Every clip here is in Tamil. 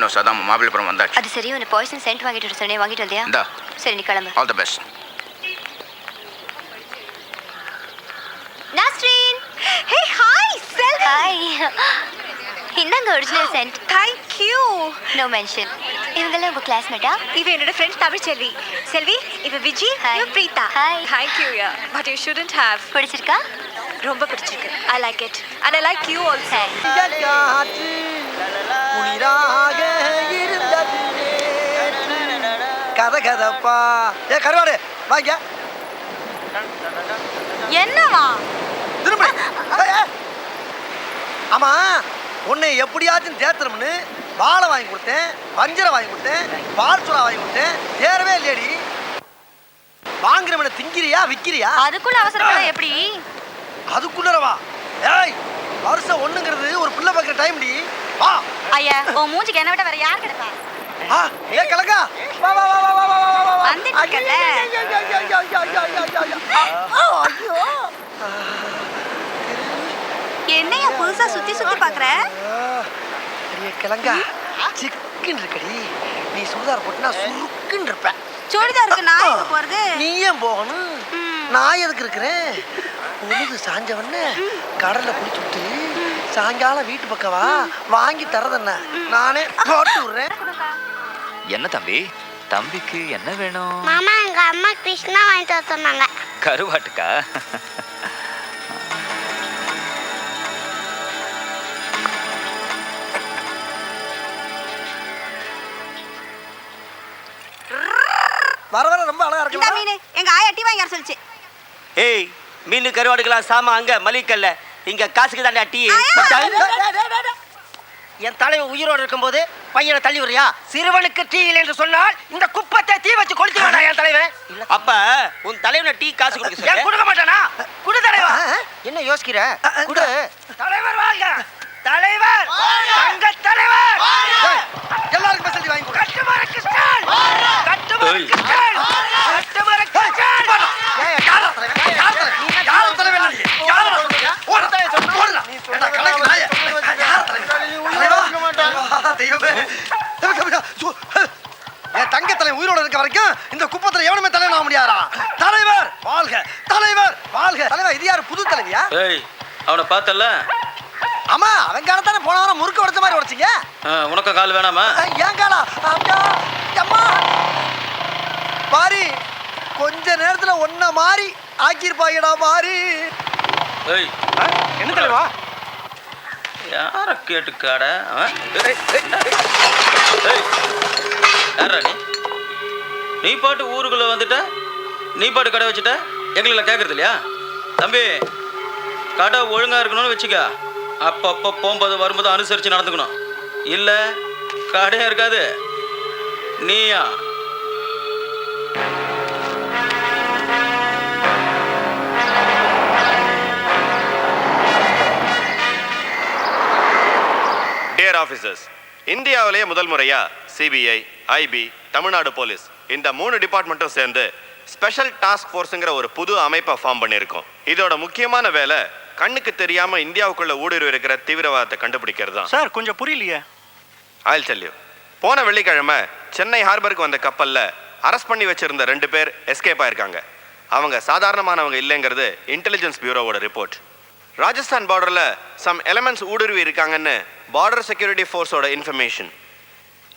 இன்னும் சதாம் மாப்பிள்ளைப்புறம் வந்தாச்சு. அது சரி, உன்னை பாய்சன் சென்ட் வாங்கிட்டு சொன்னே, வாங்கிட்டு வந்தியா? இந்தா. சரி, நீ கிளம்பு. All the best. Nasreen, hey hi Selvi. Hi. இந்தாங்க original scent. Thank you. No mention. இவங்கெல்லாம் உங்க கிளாஸ்மேட்டா? இவ என்னோட ஃப்ரெண்ட் தமிழ் செல்வி. செல்வி, இவ விஜி, இவ Preetha. Hi. Thank you yeah. But you shouldn't have. பிடிச்சிருக்கா? ரொம்ப பிடிச்சிருக்கு. I like it and I like you also. கதை கதப்பா. ஏ கருவாடு வாங்க. என்னவா? திரும்ப. ஆமா, உன்னை எப்படியாச்சும் தேத்தணும்னு வாழை வாங்கி கொடுத்தேன், வஞ்சரை வாங்கி கொடுத்தேன், பால் சுறா வாங்கி கொடுத்தேன், தேரவே இல்லையடி. வாங்குறவனை திங்கிறியா விக்கிறியா? அதுக்குள்ள அவசரப்பட எப்படி? அதுக்குள்ளவா? ஏய், வருஷம் ஒண்ணுங்கிறது ஒரு பிள்ளை பார்க்குற டைம்டி. வா. ஐயா, உன் மூஞ்சிக்கு என்ன விட வேற யார் கிடப்பா? ஏ கலக்கா, வா வா வா வா வா வா வா வா. வந்துட்டல. ஐயோ. என்னையா புதுசா சுத்தி சுத்தி பாக்குற? அடியே கிழங்கா, சிக்குன்னு இருக்கடி. நீ சுடிதார் போட்டுனா சுருக்குன்னு இருப்ப. சுடிதாருக்கு நான் எங்க போறது? நீ ஏன் போகணும்? நான் எதுக்கு இருக்கிறேன்? பொழுது சாஞ்சவன கடல்ல குளிச்சு விட்டு சாயங்காலம் வீட்டு பக்கம் வா, வாங்கி தரதென்ன நானே போட்டு விடுறேன். என்ன தம்பி, தம்பிக்கு என்ன வேணும்? மாமா, எங்க அம்மா கிருஷ்ணா வாங்கிட்டு வர சொன்னாங்க. கருவாட்டுக்கா? வர வர ரொம்ப அழகா இந்த இருக்கு. மீன் எங்க ஆயா டீ வாங்கி வர சொல்லுச்சு. ஏய், மீன் கருவாடுக்கலாம் சாமா அங்க மலிக்கல்ல, இங்க காசுக்கு தாண்டா டீ. என் தலைவன் உயிரோடு இருக்கும்போது பையனை தள்ளி விடுறியா? சிறுவனுக்கு டீ இல்லை என்று சொன்னால் இந்த குப்பத்தை தீ வச்சு கொளுத்திடுவானா என் தலைவன்? அப்ப உன் தலைவனை டீ காசு கொடுக்க சொல்லு. கொடுக்க மாட்டானா? குடு தலைவா. என்ன யோசிக்கிற? குடு. தலைவர் வாழ்க. தலைவர் தங்க தலைவர். எல்லாருக்கும் மெசேஜ் வாங்கி கொடு. கட்டுமர கிருஷ்ணன். கட்டுமர கிருஷ்ணன். கட்டுமர கிருஷ்ணன். ஏய், யாரா தலைவன்? யாரா தலைவன்? யாரா தலைவன் நீ? யாரா தலைவன்? ஓடுடா சொன்னா ஓடுடா. ஏடா கணக்கு நாயே. யாரா தலைவன்? தெய்வமே. என் தங்க தலைவன் உயிரோட இருக்க வரைக்கும் இந்த குப்பத்துல எவனுமே தலைவன் ஆக முடியாதா? தலைவர் வாழ்க. தலைவர் வாழ்க. தலைவர் இது யாரு? புது தலைவியா? ஏய், அவனை பார்த்தல? ஆமா, அவன் காலத்தானே போன வாரம் முறுக்க உடைச்ச மாதிரி உடைச்சிங்க. உனக்கு கால் வேணாமா? ஏன் காலா? அம்மா பாரி, கொஞ்ச நேரத்துல ஒன்ன மாறி ஆக்கியிருப்பாங்கடா மாறி. ஏய், என்ன தலைவா? யார கேட்டுக்காட? யாரா நீ? நீ பாட்டு ஊருக்குள்ள வந்துட்ட, நீ பாட்டு கடை வச்சுட்ட, எங்களை கேட்கறது இல்லையா? தம்பி, கடை ஒழுங்கா இருக்கணும்னு வச்சுக்க. அப்பப்போ போகும்போது வரும்போது அனுசரித்து நடந்துக்கணும். இல்லை கடையாக இருக்காது. நீயா? டியர் ஆஃபீஸர்ஸ், இந்தியாவிலேயே முதல் முறையா சிபிஐ, ஐபி, தமிழ்நாடு போலீஸ் இந்த 3 டிபார்ட்மெண்ட்டும் சேர்ந்து ஸ்பெஷல் டாஸ்க் ஃபோர்ஸுங்கிற ஒரு புது அமைப்பை ஃபார்ம் பண்ணியிருக்கோம். இதோட முக்கியமான வேலை கண்ணுக்கு தெரியாம இந்தியாவுக்குள்ள ஊடுருவி இருக்கிற தீவிரவாதத்தை கண்டுபிடிக்கிறது தான். சார், கொஞ்சம் புரியலையே. I'll tell you. போன வெள்ளிக்கிழமை சென்னை ஹார்பருக்கு வந்த கப்பல்ல அரெஸ்ட் பண்ணி வச்சிருந்த 2 பேர் எஸ்கேப் ஆயிருக்காங்க. அவங்க சாதாரணமானவங்க இல்லைங்கிறது இன்டெலிஜென்ஸ் பியூரோவோட ரிப்போர்ட். ராஜஸ்தான் பார்டர்ல சம் எலிமெண்ட்ஸ் ஊடுருவி இருக்காங்கன்னு பார்டர் செக்யூரிட்டி ஃபோர்ஸோட இன்ஃபர்மேஷன்.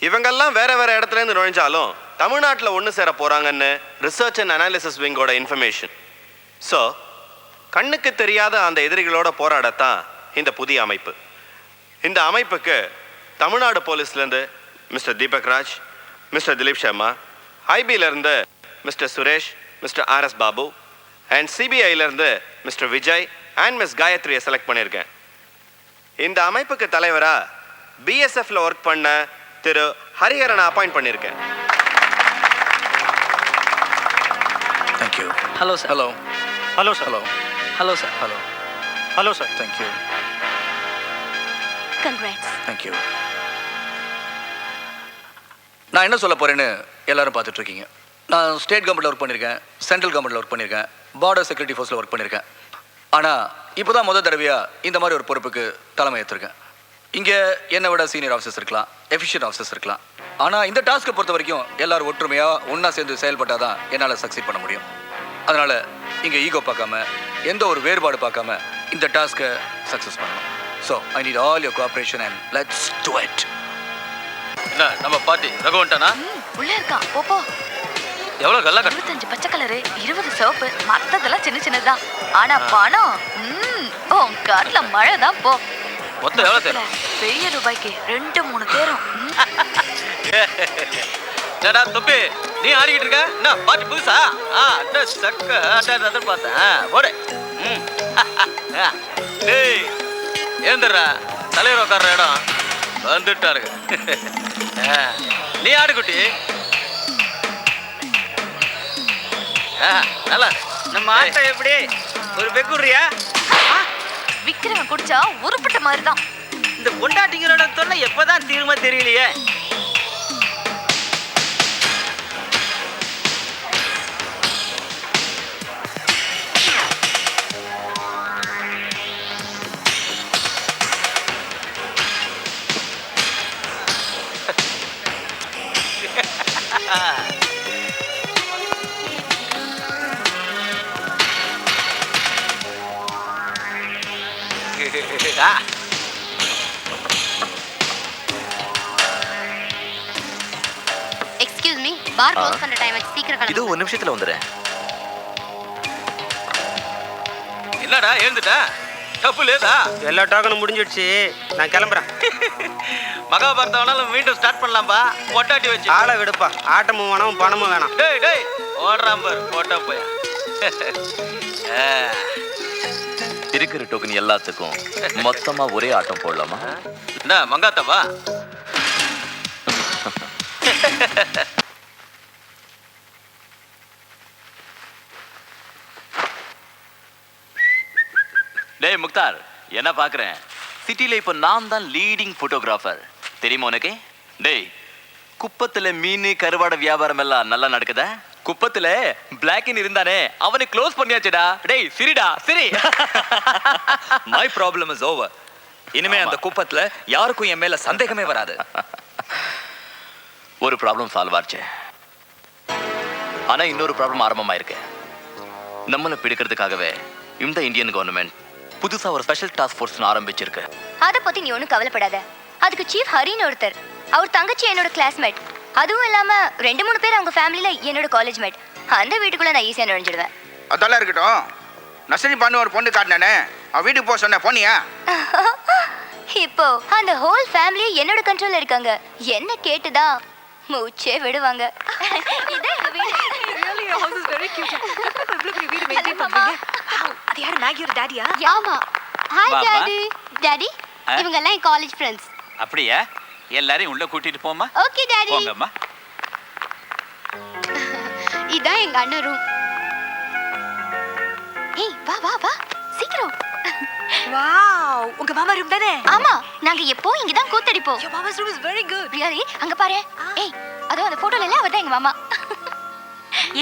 இவங்கெல்லாம் வேற வேற இடத்துல இருந்து நுழைஞ்சாலும் தமிழ்நாட்டில் ஒன்று சேர போறாங்கன்னு ரிசர்ச் அண்ட் அனாலிசிஸ் விங்கோட இன்ஃபர்மேஷன். ஸோ கண்ணுக்கு தெரியாத அந்த எதிரிகளோட போராடத்தான் இந்த புதிய அமைப்பு. இந்த அமைப்புக்கு தமிழ்நாடு போலீஸ்லேருந்து மிஸ்டர் தீபக் ராஜ், மிஸ்டர் திலீப் சர்மா, ஐபியிலேருந்து mister Suresh, mister RS Babu and சிபிஐலேருந்து மிஸ்டர் விஜய் அண்ட் மிஸ் காயத்ரியை செலக்ட் பண்ணியிருக்கேன். இந்த அமைப்புக்கு தலைவராக பிஎஸ்எஃப்ல ஒர்க் பண்ண திரு ஹரிஹரனை அப்பாயிண்ட் பண்ணியிருக்கேன். Thank you. Hello sir. Hello. Hello sir. Hello. Hello sir. Hello. Hello sir. Thank you. Congrats. Thank you. நான் என்ன சொல்ல போறேன்னு எல்லாரும் பார்த்துட்டு இருக்கீங்க. நான் ஸ்டேட் கவர்மெண்ட்டில் ஒர்க் பண்ணியிருக்கேன், சென்ட்ரல் கவர்மெண்ட்டில் ஒர்க் பண்ணியிருக்கேன், பார்டர் செக்யூரிட்டி ஃபோர்ஸில் ஒர்க் பண்ணியிருக்கேன். ஆனால் இப்போ தான் முதல் தடவையாக இந்த மாதிரி ஒரு பொறுப்புக்கு தலைமை ஏற்றிருக்கேன். இங்கே என்னை விட சீனியர் ஆஃபீஸர்ஸ் இருக்கலாம், எஃபிஷியன்ட் ஆஃபீஸர்ஸ் இருக்கலாம். ஆனால் இந்த டாஸ்க்கை பொறுத்த வரைக்கும் எல்லாரும் ஒற்றுமையாக ஒன்றா சேர்ந்து செயல்பட்டால் தான் என்னால் சக்சீட் பண்ண முடியும். அதனால் இங்கே ஈகோ பார்க்காம எந்த ஒரு வேறுபாடு பார்க்காம இந்த டாஸ்க்கை சக்ஸஸ் பண்ணணும். So I need all your cooperation and let's to it. என்ன நம்ம பார்ட்டி ரகுவன்ட்டானா? உள்ள இருக்கான். போ. எவ்வளோ கல்லா கட்டு? 25 பச்சை கலரு, 20 சிவப்பு, மற்றதெல்லாம் சின்ன சின்னதுதான். ஆனா பணம் உன் காட்டுல மழை தான். போ. மொத்தம் எவ்வளோ தேரும்? பெரிய ரூபாய்க்கு 2-3 தேரும். ஏடா தொப்பி, நீ ஆடிக்கிட்டு இருக்க? என்ன பாட்டு புதுசா? அட்ரஸ் சக்க அட்ரஸ் பார்த்தேன். போடு. டேய் ஏந்திரா, தலைவர் உட்கார்ற இடம் வந்துட்டாருங்க. நீ ஆடு குட்டி. நல்லா நம்ம ஆட்டம் எப்படி? ஒரு பெக்குறியா? விக்கிறவன் குடிச்சா உருப்பட்ட மாதிரி தான். இந்த பொண்டாட்டிங்களோட தொல்லை எப்பதான் தீருமா தெரியலையே. எக்ஸ்கியூஸ் மீ, பார் க்ளோஸ் பண்ற டைம் ஆச்சு, சீக்கிரம் இது கிளம்பு. 1 நிமிஷத்துல வந்துடுறேன். என்னடா எழுந்துட்டா? தப்பு லேதா? எல்லா டாக்கனும் முடிஞ்சிடுச்சு, நான் கிளம்புறேன். மகாபாரதம் வேணாலும் மீண்டும் ஸ்டார்ட் பண்ணலாம்பா. பொட்டாட்டி வச்சு ஆளை விடுப்பா, ஆட்டமும் வேணாம் பணமும் வேணாம். டேய் டேய் ஓடுறான் பாரு போட்டா போய். இருக்கிற டோக்கன் எல்லாத்துக்கும் மொத்தமா ஒரே ஆட்டம் போடலாமா? என்ன மங்காத்தவா? டேய் முக்தார், என்ன பாக்குறேன்? சிட்டில இப்ப நான் தான் லீடிங் போட்டோகிராஃபர், தெரியுமா உனக்கு? டேய், குப்பத்துல மீன் கருவாட வியாபாரம் எல்லாம் நல்லா நடக்குதா? குப்பத்துல பிளாக்கின் இருந்தானே அவனை க்ளோஸ் பண்ணியாச்சுடா. டேய் சிரிடா சிரி. My problem is over. இனிமே அந்த குப்பத்துல யாருக்கும் என் மேல சந்தேகமே வராது. ஒரு ப்ராப்ளம் சால்வ் ஆச்சு. ஆனா இன்னொரு ப்ராப்ளம் ஆரம்பமாயிருக்கு. நம்மளை பிடிக்கிறதுக்காகவே இந்த இந்தியன் கவர்மெண்ட் புதுசா ஒரு ஸ்பெஷல் டாஸ்க் ஃபோர்ஸ் ஆரம்பிச்சிருக்கு. அதை பத்தி நீ ஒன்றும் கவலைப்படாத. அதுக்கு சீஃப் ஹரின்னு ஒருத்தர், அவர் தங்கச்சி என்னோட கிளாஸ்மேட். அதுவும் இல்லாம 2-3 பேர் அவங்க ஃபேமிலியில என்னோட காலேஜ் மேட். அந்த வீட்டுக்குள்ள நான் ஈஸியா நுழைஞ்சிடுவேன். அதெல்லாம் இருக்கட்டும். நசரி பண்ணு ஒரு பொண்ணு காட்டினானே, அவ வீட்டுக்கு போக சொன்ன போனியா? இப்போ அந்த ஹோல் ஃபேமிலி என்னோட கண்ட்ரோல்ல இருக்காங்க. என்ன கேட்டுதான் மூச்சே விடுவாங்க. இதே எங்க வீடு. Really, your house is very cute. எவ்வளவு பெரிய வீடு மெயின்டைன் பண்றீங்க. அது யாரு, மேகியோட டாடியா? ஆமா. ஹாய் வாமா. டாடி. டாடி, இவங்க எல்லாம் என் காலேஜ் ஃப்ரெண்ட்ஸ். அப்படியா? எல்லாரையும் உள்ள கூட்டிட்டு போமா. Okay daddy. போங்கம்மா. இதான் எங்க அண்ணன் ரூம். ஏய் வா வா வா சீக்கிரம். வாவ், உங்க மாமா ரூம் தானே? ஆமா, நாங்க எப்பவும் இங்க தான் கூத்தடிப்போம். Your mama's room is very good. Really? அங்க பாரு. ஏய், அதோ அந்த போட்டோல எல்லாம் அவதான் எங்க மாமா.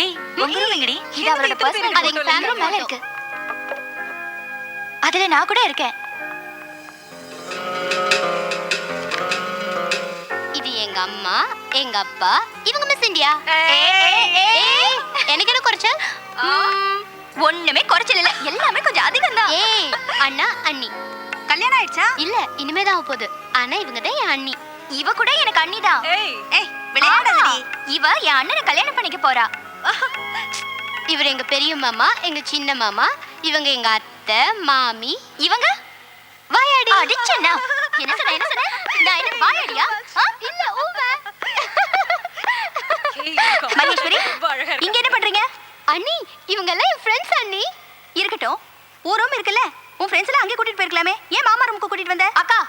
ஏய், உங்க ரூம் எங்கடி? இது அவரோட பர்சனல். அது எங்க ஃபேமிலி ரூம் மேல இருக்கு. அதுல நான் கூட இருக்கேன். இது எங்க அம்மா, எங்க அப்பா, இவங்க மிஸ் இந்தியா. ஏய், எனக்கு என்ன குறைச்ச? ஒண்ணுமே குறைச்சல் இல்ல, எல்லாமே கொஞ்சம் அதிகம் தான். ஏய், அண்ணா அண்ணி. கல்யாணம் ஆயிடுச்சா? இல்ல, இனிமே தான் ஆக போகுது. ஆனா இவங்க தான் என் அண்ணி. இவ கூட எனக்கு அண்ணிதான். ஏய், விளையாடாதடி. இவ என் அண்ணனை கல்யாணம் பண்ணிக்க போறா. இவர் எங்க பெரிய மாமா, எங்க சின்ன மாமா, இவங்க எங்க அத்தை, மாமி. இவங்க வாயாடி. அடிச்சேன்னா என்ன சொன்ன என்ன சொன்ன? நான் என்ன வாயாடியா? இல்ல ஊவே. மகேஸ்வரி, இங்க என்ன பண்றீங்க? அண்ணி, இவங்க எல்லாம் என் ஃப்ரெண்ட்ஸ் அண்ணி. இருக்கட்டும், ஒரு ரூம் இருக்குல்ல, உன் ஃப்ரெண்ட்ஸ் எல்லாம் அங்கே கூட்டிட்டு போயிருக்கலாமே. ஏன் மாமா ரூமுக்கு கூட்டிட்டு வந்த? அக்கா,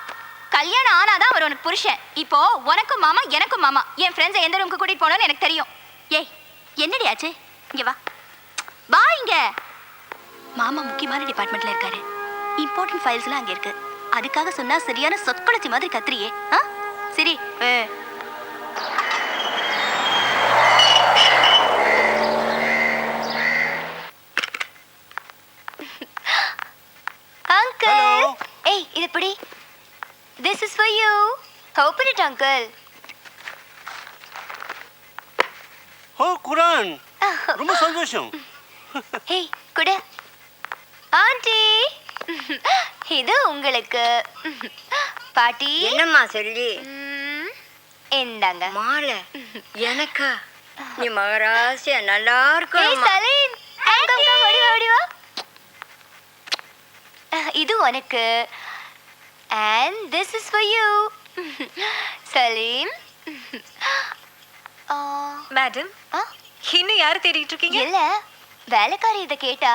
கல்யாணம் ஆனாதான் அவர் உனக்கு புருஷன். இப்போ உனக்கும் மாமா எனக்கும் மாமா. என் ஃப்ரெண்ட்ஸை எந்த ரூமுக்கு கூட்டிட்டு போனோன்னு எனக்கு தெரியும். ஏய், என்னடி ஆச்சு? இங்க வா வா இங்க. மாமா முக்கியமான டிபார்ட்மெண்ட்ல இருக்காரு. இம்பார்ட்டன்ட் ஃபைல்ஸ் எல்லாம் அங்க இருக்கு. அதுக்காக சொன்னா சரியான சொற்குளச்சி மாதிரி கத்துறியே. சரி. அங்கிள், ஏய் இது எப்படி? This is right uncle. ஓ குரான், ரொம்ப சந்தோஷம். ஹே குடு. ஆண்டி, இது உங்களுக்கு. பாட்டி. என்னம்மா சொல்லி? இந்தாங்க மாலை. எனக்கா? நீ மகராசியா நல்லா Hey இருக்கணும். சலீம், come, ஓடி வா. இது உனக்கு. And this is for you. Salim. Madam, இன்னும் யாரை தேடிட்டு இருக்கீங்க? இல்ல, வேலைக்காரி இதை கேட்டா.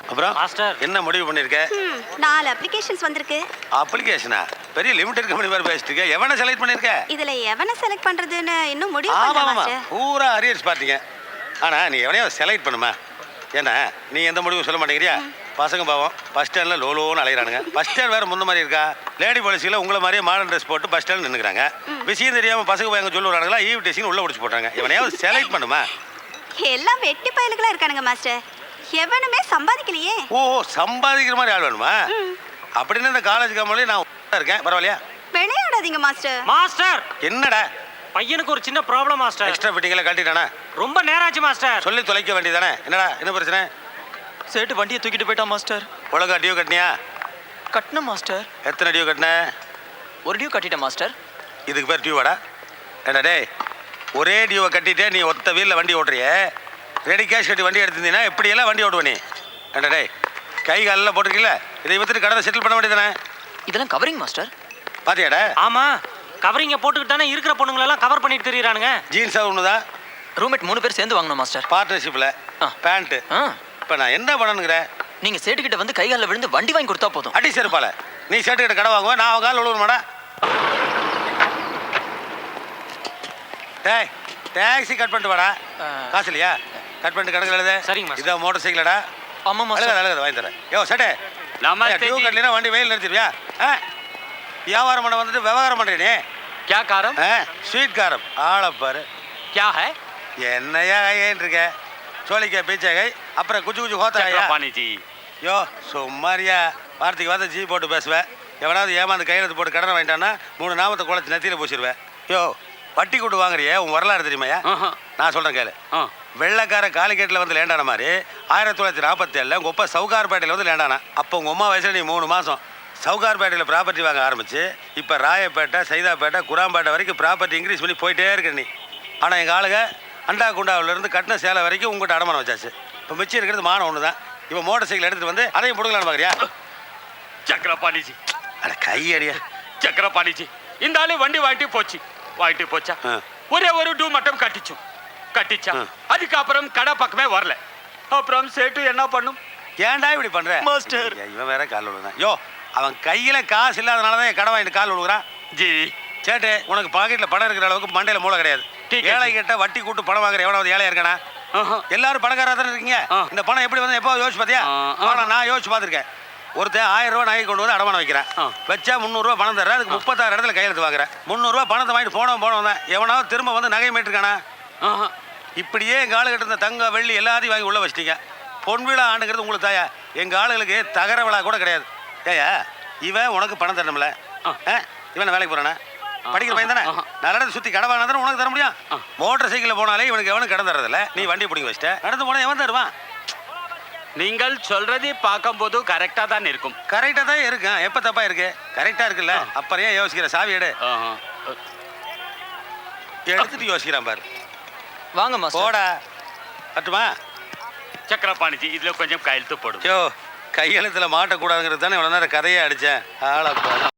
அப்புறம் மாஸ்டர். என்ன முடிவு பண்ணிருக்க? 4 அப்ளிகேஷன்ஸ் வந்திருக்கு. அப்ளிகேஷனா? பெரிய லிமிடெட் கம்பெனி மாதிரி பேசிட்டு இருக்க. எவனை செலக்ட் பண்ணிருக்க? இதுல எவனை செலக்ட் பண்றதுன்னு இன்னும் முடிவு ஆமா பண்ணல ஆமா, மாஸ்டர். பூரா அரியர்ஸ் பார்த்தீங்க. ஆனா நீ எவனையோ செலக்ட் பண்ணுமா? ஏன்னா நீ எந்த முடிவும் சொல்ல மாட்டேங்கிறியா? பசங்க பாவம் பஸ் ஸ்டாண்டில் லோலோன்னு அலையிறானுங்க. பஸ் ஸ்டாண்ட் வேற முன்ன மாதிரி இருக்கா? லேடி பாலிசியில் உங்களை மாதிரியே மாடர்ன் ட்ரெஸ் போட்டு பஸ் ஸ்டாண்ட் நின்றுக்கிறாங்க. விஷயம் தெரியாமல் பசங்க போய் அங்கே சொல்லுவாங்களா ஈவ் டேசிங் உள்ள பிடிச்சி போட்டாங்க. எவனையாவது செலக்ட் பண்ணுமா? எல்லாம் வெட்டி பயலுகளா இருக்கானுங்க மாஸ்டர். எவனுமே சம்பாதிக்கலையே. ஓ, சம்பாதிக்கிற மாதிரி ஆள் வேணுமா? அப்படின்னு இந்த காலேஜ் கம்பெனிலே நான் இருக்கேன். பரவாயில்லையா? விளையாடாதீங்க மாஸ்டர். மாஸ்டர், என்னடா பையனுக்கு ஒரு சின்ன ப்ராப்ளம் மாஸ்டர். எக்ஸ்ட்ரா ஃபிட்டிங்ல கட்டிட்டானா? ரொம்ப நேரம் ஆச்சு மாஸ்டர். சொல்லி தொலைக்க வேண்டியதானே? என்னடா என்ன பிரச்சனை? சேட்டு வண்டியை தூக்கிட்டு போயிட்டான் மாஸ்டர். ஒழுங்கா டியூ கட்டினியா? கட்டணும் மாஸ்டர். எத்தனை டியூ கட்டின? ஒரு டியூ கட்டிட்டேன் மாஸ்டர். இதுக்கு பேர் டியூவாடா? ஏண்டா டேய், ஒரே டியூவை கட்டிட்டே நீ ஒத்த வீலில் வண்டி ஓட்டுறிய. ரெடி கேஷ் கட்டி வண்டி எடுத்திருந்தீங்கன்னா எப்படியெல்லாம் வண்டி ஓட்டுவ நீ? ஏண்டா டேய், கை காலெல்லாம் போட்டிருக்கீங்களா? இதை வித்துட்டு கடனை செட்டில் பண்ண வேண்டியதானே? இதெல்லாம் கவரிங் மாஸ்டர். பாத்தியாடா? ஆமா, கவரிங்க போட்டுக்கிட்டு தானே இருக்கிற பொண்ணுங்களெல்லாம் கவர் பண்ணிட்டு தெரியுறானுங்க. ஜீன்ஸா ஒண்ணுதான்? ரூம்மேட் 3 பேர் சேர்ந்து வாங்கணும் மாஸ்டர். பார்ட்னர்ஷிப்பில் பேண்ட்டு. இப்போ நான் என்ன பண்ணணுங்கிறேன்? நீங்க சேட்டுக்கிட்ட வந்து கை காலில் விழுந்து வண்டி வாங்கி கொடுத்தா போதும். அடி செருப்பால. நீ சேட்டுக்கிட்ட கடை வாங்குவேன், நான் அவங்க காலில் விழுவணுமாடா? டேய், டாக்ஸி கட் பண்ணிட்டு வாடா. காசு இல்லையா? கட் பண்ணிட்டு கணக்கு எழுது. சரிங்க மாஸ்டர். இதான் மோட்டர் சைக்கிளடா? ஆமா மாஸ்டர். அழகாத வாங்கி தரேன். யோ சேட்டே, டியூ கட்டலினா வண்டி வெயில் நிறுத்திடுவியா? வியாபாரம் பண்ண வந்துட்டு விவகாரம் பண்ணுறீ? क्या காரம்? ஸ்வீட் காரம். ஆளப்பாரு. क्या है? என்னையா ஏன் இருக்க? சோழிக்கா பீச்சாகை அப்புறம் குச்சி குச்சி ஹோத்தாயா? யோ சும்மாரியா, வார்த்தைக்கு வார்த்தை ஜி போட்டு பேசுவேன். எவனாவது ஏமாந்து கையெழுத்து போட்டு கடனை வாங்கிட்டான்னா 3 நாமத்தை குழச்சி நெத்தியில் பூசிடுவேன். யோ, வட்டி கூட்டு வாங்குறியே, உன் வரலாறு தெரியுமாயா? நான் சொல்கிறேன் கேளு. வெள்ளைக்கார காலிக்கேட்டில் வந்து லேண்டான மாதிரி 1947 உங்கள் ஒப்பா சவுகார்பேட்டையில் வந்து லேண்டானா. அப்போ உங்கள் அம்மா வயசில் நீ 3 மாதம். சவுகார்பேட்டையில் ப்ராப்பர்ட்டி வாங்க ஆரம்பிச்சு இப்போ ராயப்பேட்டை, சைதாப்பேட்டை, குராம்பேட்டை வரைக்கும் ப்ராப்பர்ட்டி இன்க்ரீஸ் பண்ணி போயிட்டே இருக்க நீ. ஆனால் எங்கள் ஆளுங்க அண்டா குண்டாவிலேருந்து கட்டின சேலை வரைக்கும் உங்கள்கிட்ட அடமானம் வச்சாச்சு. இப்போ மிச்சம் இருக்கிறது மானம் ஒன்று தான். இப்போ மோட்டர் சைக்கிள் எடுத்துகிட்டு வந்து அதையும் கொடுக்கலான்னு பார்க்குறியா? சக்கரபாணிஜி, அட கையடியா. சக்கரபாணிஜி, இந்த ஆளு வண்டி வாங்கிட்டு போச்சா ஒரே ஒரு டூ மட்டும் கட்டிச்சா. அதுக்கப்புறம் கடை பக்கமே வரல. அப்புறம் சேட்டு என்ன பண்ணும்? ஏன்டா இப்படி பண்ற மாஸ்டர்? இவன் வேற கால் விழுதான். யோ, அவன் கையில காசு இல்லாதனால தான் கடை வாங்கிட்டு கால் விழுகுறான். ஜி சேட்டு, உனக்கு பாக்கெட்ல பணம் இருக்கிற அளவுக்கு மண்டையில மூளை கிடையாது. ஏழை கிட்ட வட்டி கூட்டு பணம் வாங்குற எவனாவது ஏழையா இருக்கானா? எல்லாரும் பணக்காரா தானே இருக்கீங்க. இந்த பணம் எப்படி வந்து எப்போ யோசிச்சு பாத்தியா? நான் யோசிச்சு பார்த்துருக்கேன். ஒருத்தன் 1000 ரூபா நகை கொண்டு வந்து அடமானம் வைக்கிறேன். வச்சா 300 ரூபா பணம் தர்றேன். அதுக்கு 36 இடத்துல கையெழுத்து வாங்குறேன். 300 ரூபா பணத்தை வாங்கிட்டு போனவன் தான் எவனாவது திரும்ப வந்து நகை மீட்டிருக்கானா? இப்படியே எங்கள் ஆளுகிட்ட இருந்த தங்க வெள்ளி எல்லாத்தையும் வாங்கி உள்ள வச்சிட்டீங்க. பொன் விழா ஆண்டுங்கிறது உங்களுக்கு தாயா? எங்கள் ஆளுகளுக்கு தகர விழா கூட கிடையாது. ஏயா, இவன் உனக்கு பணம் தரணும்ல? இவன் வேலைக்கு போறானே? படிக்கிற பையன் தானே? நல்ல சுற்றி கடை வாங்கினா தானே உனக்கு தர முடியும். மோட்டர் சைக்கிளில் போனாலே இவனுக்கு எவனும் கடன் தரதில்ல. நீ வண்டி பிடிங்க வச்சிட்ட, நடந்து போனால் எவன் தருவான்? நீங்கள் சொல்றதை பார்க்கும்போது கரெக்டா தான் இருக்கும். கரெக்டா தான் இருக்கும். எப்ப தப்பா இருக்கு? கரெக்டா இருக்குல்ல, அப்புறம் ஏன் யோசிக்கிற? சாவி எடு. எடுத்துட்டு யோசிக்கிறான் பாரு. வாங்க மாஸ்டர். போடா. கட்டுமா? சக்கரபாணிஜி, இதுல கொஞ்சம் கையெழுத்து போடும். யோ, கையெழுத்துல மாட்டக்கூடாதுங்கிறது தானே இவ்வளோ நேரம் கதையே அடித்தேன். ஆளப்பா.